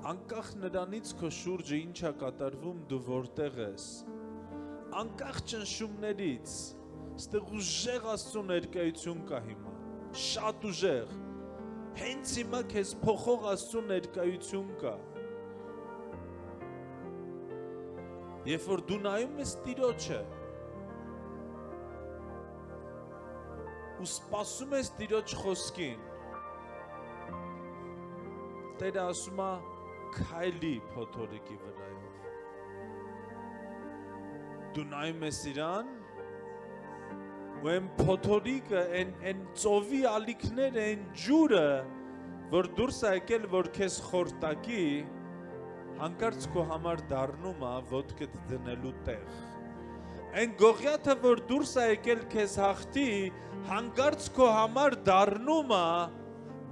անկախ նրանից քո շուրջը ինչ է կատարվում, դու որտեղ ես, անկախ ճնշումներից, ստեղ ուժեղ Աստծո ներկայություն կա հիմա, շատ ուժեղ, հենց հիմա քեզ փոխող Աստծո ներկայություն կա, երբ որ դու նայում ես Տիրոջը ու սպասում ես Տիրոջ խոսքին, Տերը ասում է քայլի փոթորիկի վրայով, դու նայում ես իրան ու այն փոթորիկը, այն ծովի ալիքները, այն ջուրը, որ դուրս է եկել, որ քեզ խորտակի, հանկարծ քո համար դառնում է ոտքդ դնելու տեղ, այն գողյաթը, որ դուրս է եկել քեզ հաղթի, հանկարծ քո համար դառնում է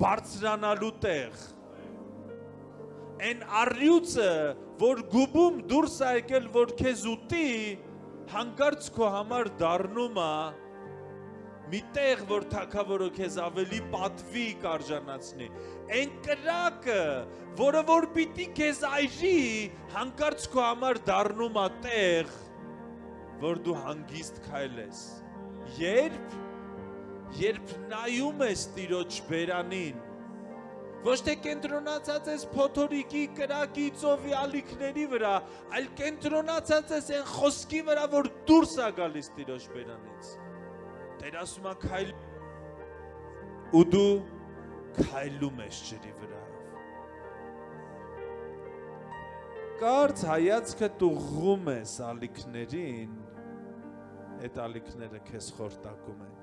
բարձրանալու տեղ, այն առյուծը, որ գուբում դուրս է եկել, որ քեզ ուտի, հանկարծ քո համար դառնում է մի տեղ, որ թագավորը քեզ ավելի պատվի կարժանացնի, այն կրակը, որը որ պիտի քեզ այրի, հանկարծ քո համար դառնում է տեղ, որ դու հանգիստ քայլես, երբ նայում ես Տիրոջ բերանին, ոչ թե կենտրոնացած ես փոթորիկի, կրակի, ծովի ալիքների վրա, այլ կենտրոնացած ես այն խոսքի վրա, որ դուրս է գալիս Տիրոջ բերանից, Տեր ասում է քայլ, ու դու քայլում ես ջրի վրայով, կարծ հայացքդ ուղղում ես ալիքներին, այդ ալիքները քեզ խորտակում են,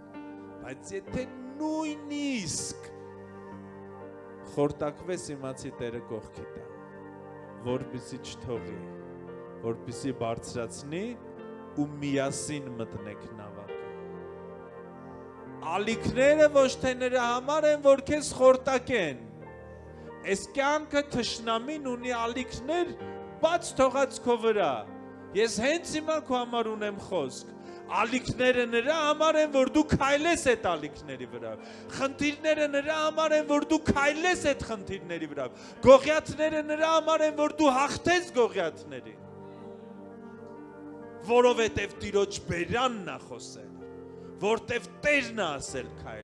բայց եթե նույնիսկ խորտակվես, իմացի Տերը կողքիդ է, որպեսզի չթողի, որպեսզի բարձրացնի ու միասին մտնեք նավակը, ալիքները ոչ թե նրա համար են, որ քեզ խորտակեն, այս կյանքը թշնամին ունի ալիքներ բաց թողած քո վրա, ես հենց հիմա քո համար ունեմ խոսք, ալիքները նրա համար են, որ դու քայլես այդ ալիքների վրա, խնդիրները նրա համար են, որ դու քայլես այդ խնդիրների վրա, գողյաթները նրա համար են, որ դու հաղթես գողյաթներին, որովհետև Տիրոջ բերանն է խոսել, որտև Տերն է ասել քայլ